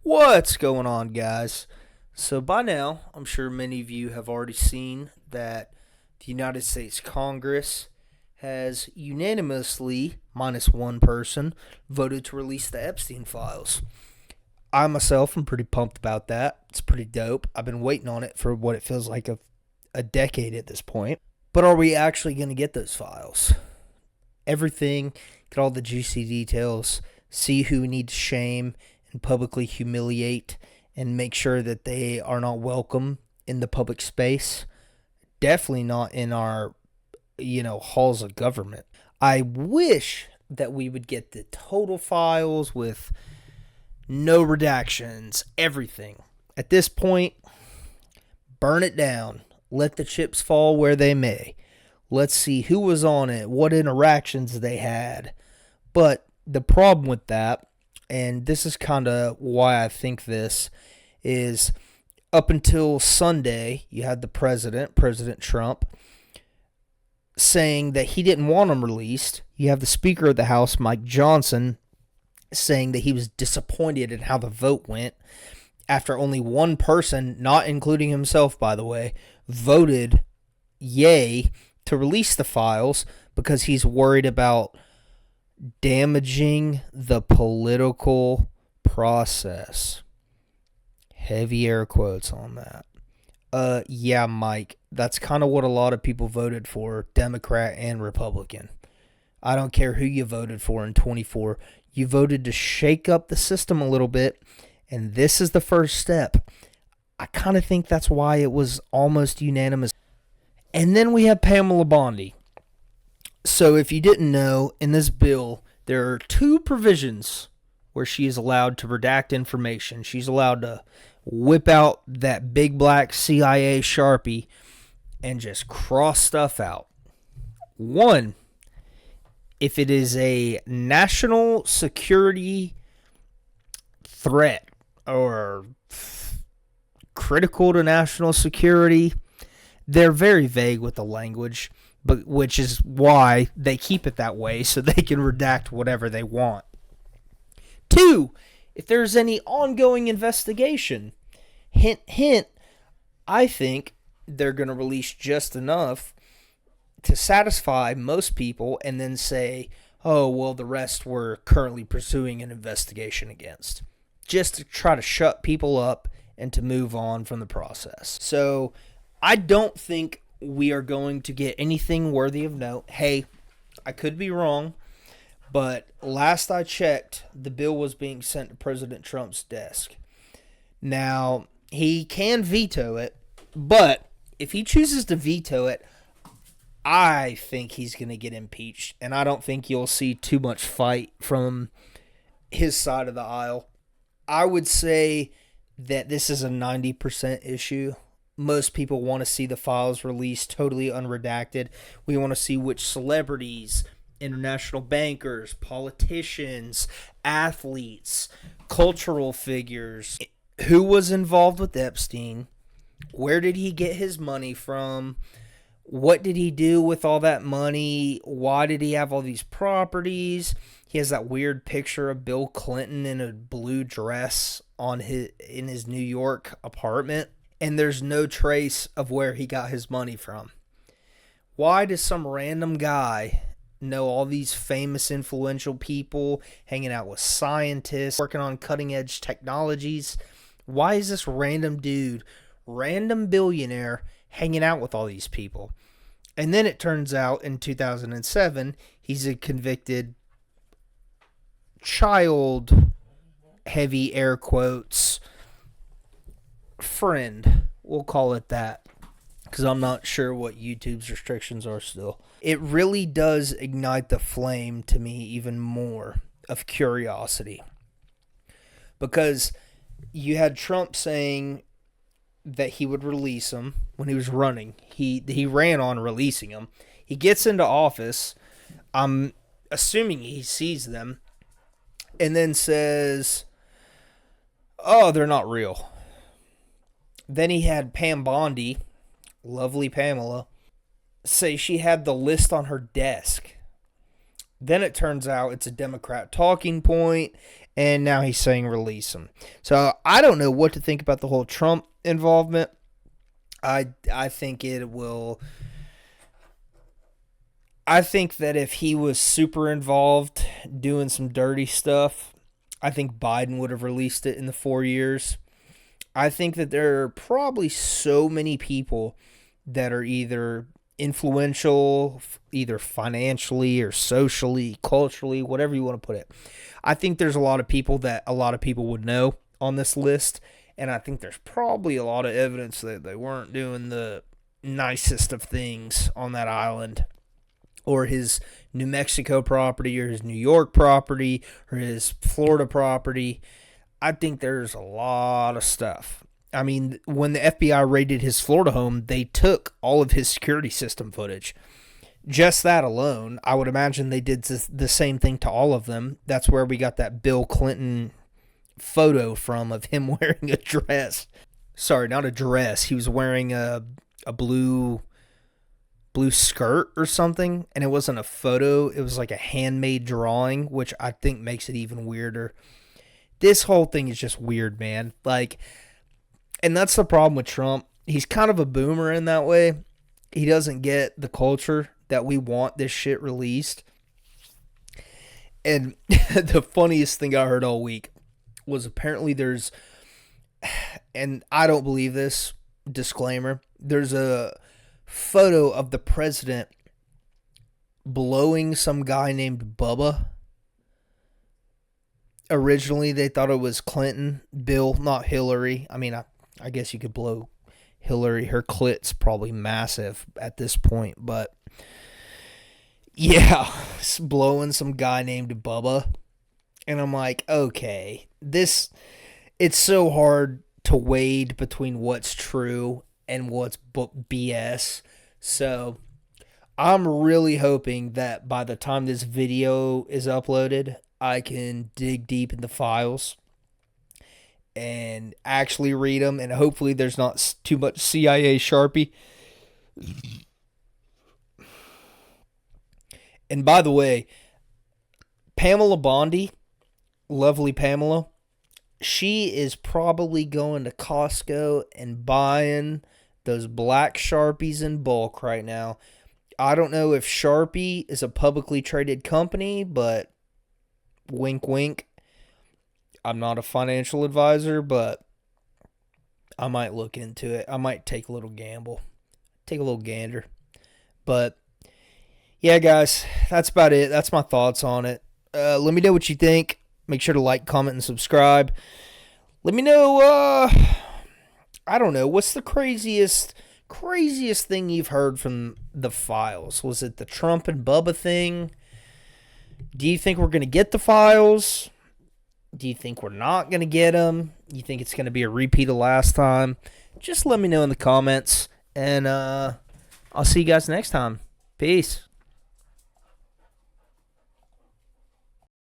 What's going on, guys? So, by now, I'm sure many of you have already seen that the United States Congress has unanimously, minus one person, voted to release the Epstein files. I myself am pretty pumped about that. It's pretty dope. I've been waiting on it for what it feels like a decade at this point. But are we actually going to get those files? Everything, get all the juicy details, see who we need to shame and publicly humiliate and make sure that they are not welcome in the public space. Definitely not in our, halls of government. I wish that we would get the total files with no redactions, everything. At this point, burn it down. Let the chips fall where they may. Let's see who was on it, what interactions they had. But the problem with that, and this is kind of why I think this, is up until Sunday, you had the President Trump, saying that he didn't want them released. You have the Speaker of the House, Mike Johnson, saying that he was disappointed in how the vote went after only one person, not including himself, by the way, voted yay to release the files because he's worried about damaging the political process. Heavy air quotes on that. Yeah, Mike, that's kind of what a lot of people voted for, Democrat and Republican. I don't care who you voted for in 24. You voted to shake up the system a little bit, and this is the first step. I kind of think that's why it was almost unanimous. And then we have Pamela Bondi. So if you didn't know, in this bill, there are two provisions where she is allowed to redact information. She's allowed to whip out that big black CIA Sharpie and just cross stuff out. One, if it is a national security threat or critical to national security, they're very vague with the language, but which is why they keep it that way so they can redact whatever they want. Two, if there's any ongoing investigation, hint, hint, I think they're going to release just enough to satisfy most people and then say, oh, well, the rest we're currently pursuing an investigation against. Just to try to shut people up and to move on from the process. So I don't think we are going to get anything worthy of note. Hey, I could be wrong, but last I checked, the bill was being sent to President Trump's desk. Now, he can veto it, but if he chooses to veto it, I think he's going to get impeached, and I don't think you'll see too much fight from his side of the aisle. I would say that this is a 90% issue. Most people want to see the files released totally unredacted. We want to see which celebrities, international bankers, politicians, athletes, cultural figures, who was involved with Epstein, where did he get his money from, what did he do with all that money, why did he have all these properties. He has that weird picture of Bill Clinton in a blue dress in his New York apartment, and there's no trace of where he got his money from. Why does some random guy know all these famous, influential people, hanging out with scientists, working on cutting-edge technologies? Why is this random dude, random billionaire, hanging out with all these people? And then it turns out in 2007, he's a convicted child, heavy air quotes, friend. We'll call it that, because I'm not sure what YouTube's restrictions are still. It really does ignite the flame to me even more of curiosity. Because you had Trump saying that he would release them when he was running. He ran on releasing them. He gets into office. I'm assuming he sees them and then says, oh, they're not real. Then he had Pam Bondi, lovely Pamela, say she had the list on her desk. Then it turns out it's a Democrat talking point, and now he's saying release him. So I don't know what to think about the whole Trump involvement. I think it will. I think that if he was super involved doing some dirty stuff, I think Biden would have released it in the 4 years. I think that there are probably so many people that are either influential, either financially or socially, culturally, whatever you want to put it. I think there's a lot of people that a lot of people would know on this list, and I think there's probably a lot of evidence that they weren't doing the nicest of things on that island, or his New Mexico property, or his New York property, or his Florida property. I think there's a lot of stuff. I mean, when the FBI raided his Florida home, they took all of his security system footage. Just that alone, I would imagine they did the same thing to all of them. That's where we got that Bill Clinton photo from of him wearing a dress. Sorry, not a dress. He was wearing a blue skirt or something, and it wasn't a photo. It was like a handmade drawing, which I think makes it even weirder. This whole thing is just weird, man. Like, and that's the problem with Trump. He's kind of a boomer in that way. He doesn't get the culture that we want this shit released. And the funniest thing I heard all week was apparently there's, and I don't believe this, disclaimer, there's a photo of the president blowing some guy named Bubba. Originally, they thought it was Clinton, Bill, not Hillary. I mean, I guess you could blow Hillary. Her clit's probably massive at this point, but yeah, blowing some guy named Bubba. And I'm like, okay, it's so hard to wade between what's true and what's BS. So I'm really hoping that by the time this video is uploaded, I can dig deep in the files and actually read them, and hopefully there's not too much CIA Sharpie. And by the way, Pamela Bondi, lovely Pamela, she is probably going to Costco and buying those black Sharpies in bulk right now. I don't know if Sharpie is a publicly traded company, but wink, wink. I'm not a financial advisor, but I might look into it. I might take a little gamble, take a little gander. But yeah, guys, that's about it. That's my thoughts on it. Let me know what you think. Make sure to like, comment, and subscribe. Let me know, I don't know, what's the craziest thing you've heard from the files? Was it the Trump and Bubba thing? Do you think we're going to get the files? Do you think we're not going to get them? You think it's going to be a repeat of last time? Just let me know in the comments, and I'll see you guys next time. Peace.